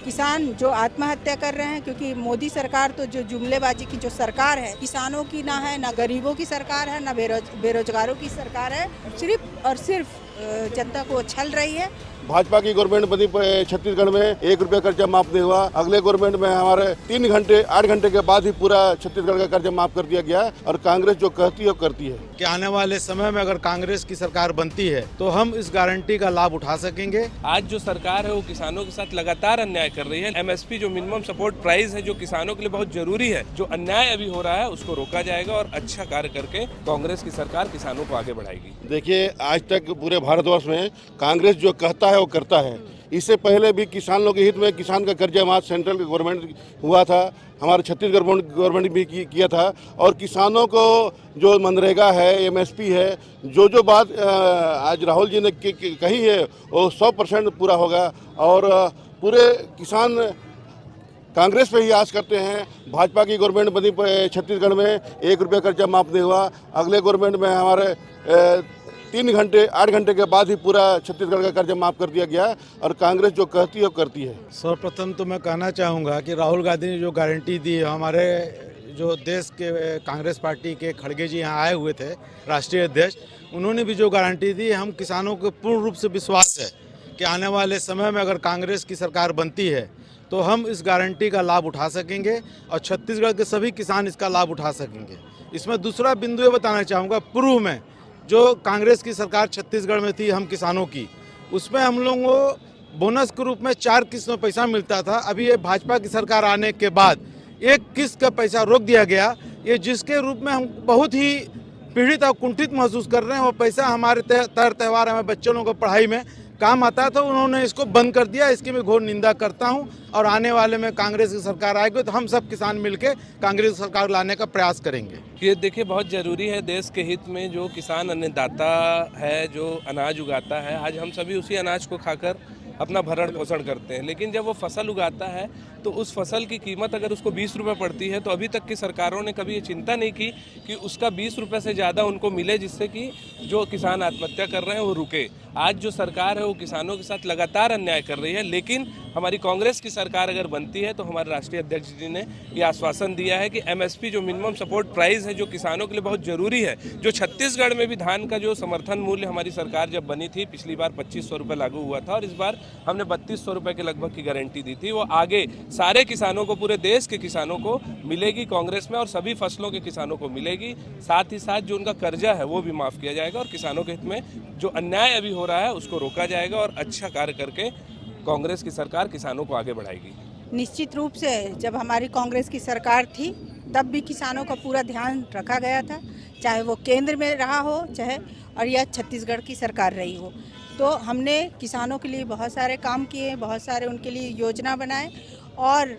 किसान जो आत्महत्या कर रहे हैं, क्योंकि मोदी सरकार तो जो जुमलेबाजी की जो सरकार है, किसानों की ना है, ना गरीबों की सरकार है, ना बेरोजगारों की सरकार है, सिर्फ और सिर्फ जनता को छल रही है। भाजपा की गवर्नमेंट बनी छत्तीसगढ़ में 1 रुपया कर्जा माफ नहीं हुआ। अगले गवर्नमेंट में हमारे 3 घंटे 8 घंटे के बाद ही पूरा छत्तीसगढ़ का कर्जा माफ कर दिया गया। और कांग्रेस जो कहती है वो करती है कि आने वाले समय में अगर कांग्रेस की सरकार बनती है तो हम इस गारंटी का लाभ उठा सकेंगे। आज जो सरकार है वो किसानों के साथ लगातार अन्याय कर रही है। एमएसपी जो मिनिमम सपोर्ट प्राइस है, जो किसानों के लिए बहुत जरूरी है, जो अन्याय अभी हो रहा है उसको रोका जाएगा और अच्छा कार्य करके कांग्रेस की सरकार किसानों को आगे बढ़ाएगी। देखिए, आज तक पूरे भारतवर्ष में कांग्रेस जो कहता है वो करता है। इससे पहले भी किसानों के हित में किसान का कर्जा माफ सेंट्रल गवर्नमेंट हुआ था, हमारे छत्तीसगढ़ गवर्नमेंट भी किया था। और किसानों को जो मनरेगा है, एमएसपी है, जो बात आज राहुल जी ने कही है वो 100% पूरा होगा। और पूरे किसान कांग्रेस पे ही आस करते हैं। भाजपा की गवर्नमेंट बनी छत्तीसगढ़ में 1 रुपया कर्जा माफ नहीं हुआ। अगले गवर्नमेंट में हमारे 3 घंटे 8 घंटे के बाद ही पूरा छत्तीसगढ़ का कर्जा माफ कर दिया गया। और कांग्रेस जो कहती है वो करती है। सर्वप्रथम तो मैं कहना चाहूँगा कि राहुल गांधी ने जो गारंटी दी, हमारे जो देश के कांग्रेस पार्टी के खड़गे जी यहाँ आए हुए थे, राष्ट्रीय अध्यक्ष, उन्होंने भी जो गारंटी दी, हम किसानों को पूर्ण रूप से विश्वास है कि आने वाले समय में अगर कांग्रेस की सरकार बनती है तो हम इस गारंटी का लाभ उठा सकेंगे और छत्तीसगढ़ के सभी किसान इसका लाभ उठा सकेंगे। इसमें दूसरा बिंदु ये बताना चाहूँगा, पूर्व में जो कांग्रेस की सरकार छत्तीसगढ़ में थी हम किसानों की, उसमें हम लोगों को बोनस के रूप में 4 किस्त में पैसा मिलता था। अभी ये भाजपा की सरकार आने के बाद 1 किस्त का पैसा रोक दिया गया, ये जिसके रूप में हम बहुत ही पीड़ित और कुंठित महसूस कर रहे हैं। वो पैसा हमारे त्यौहार हमें बच्चों को पढ़ाई में काम आता था, उन्होंने इसको बंद कर दिया। इसकी मैं घोर निंदा करता हूं। और आने वाले में कांग्रेस की सरकार आएगी तो हम सब किसान मिलकर कांग्रेस सरकार लाने का प्रयास करेंगे। ये देखिए, बहुत ज़रूरी है देश के हित में जो किसान अन्नदाता है, जो अनाज उगाता है, आज हम सभी उसी अनाज को खाकर अपना भरण पोषण करते हैं। लेकिन जब वो फसल उगाता है तो उस फसल की कीमत अगर उसको 20 रुपये पड़ती है तो अभी तक की सरकारों ने कभी ये चिंता नहीं की कि उसका 20 रुपये से ज़्यादा उनको मिले, जिससे कि जो किसान आत्महत्या कर रहे हैं वो रुके। आज जो सरकार है वो किसानों के साथ लगातार अन्याय कर रही है। लेकिन हमारी कांग्रेस की सरकार अगर बनती है तो हमारे राष्ट्रीय अध्यक्ष जी ने ये आश्वासन दिया है कि एमएसपी जो मिनिमम सपोर्ट प्राइस है, जो किसानों के लिए बहुत ज़रूरी है, जो छत्तीसगढ़ में भी धान का जो समर्थन मूल्य हमारी सरकार जब बनी थी, पिछली बार 2500 रुपये लागू हुआ था और इस बार हमने 3200 रुपये के लगभग की गारंटी दी थी, वो आगे सारे किसानों को, पूरे देश के किसानों को मिलेगी कांग्रेस में, और सभी फसलों के किसानों को मिलेगी। साथ ही साथ जो उनका कर्जा है वो भी माफ़ किया जाएगा और किसानों के हित में जो अन्याय अभी हो रहा है उसको रोका जाएगा और अच्छा कार्य करके कांग्रेस की सरकार किसानों को आगे बढ़ाएगी। निश्चित रूप से जब हमारी कांग्रेस की सरकार थी तब भी किसानों का पूरा ध्यान रखा गया था, चाहे वो केंद्र में रहा हो चाहे और या छत्तीसगढ़ की सरकार रही हो। तो हमने किसानों के लिए बहुत सारे काम किए, बहुत सारे उनके लिए योजना बनाए। और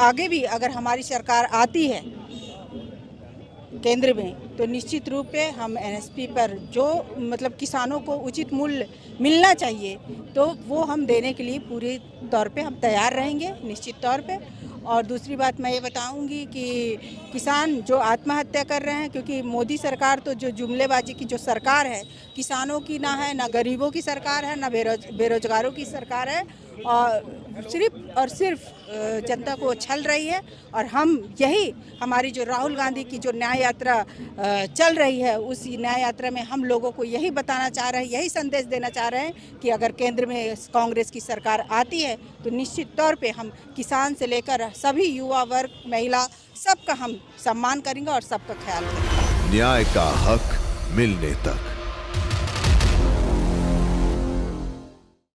आगे भी अगर हमारी सरकार आती है केंद्र में तो निश्चित रूप से हम एमएसपी पर जो मतलब किसानों को उचित मूल्य मिलना चाहिए तो वो हम देने के लिए पूरे तौर पे हम तैयार रहेंगे, निश्चित तौर पे। और दूसरी बात मैं ये बताऊंगी कि किसान जो आत्महत्या कर रहे हैं, क्योंकि मोदी सरकार तो जो जुमलेबाजी की जो सरकार है, किसानों की ना है, ना गरीबों की सरकार है, ना बेरोजगारों की सरकार है, और सिर्फ और सिर्फ जनता को छल रही है। और हम यही हमारी जो राहुल गांधी की जो न्याय यात्रा चल रही है, उस न्याय यात्रा में हम लोगों को यही बताना चाह रहे हैं, यही संदेश देना चाह रहे हैं कि अगर केंद्र में कांग्रेस की सरकार आती है तो निश्चित तौर पे हम किसान से लेकर सभी युवा वर्ग, महिला, सबका हम सम्मान करेंगे और सबका ख्याल करेंगे। न्याय का हक मिलने तक।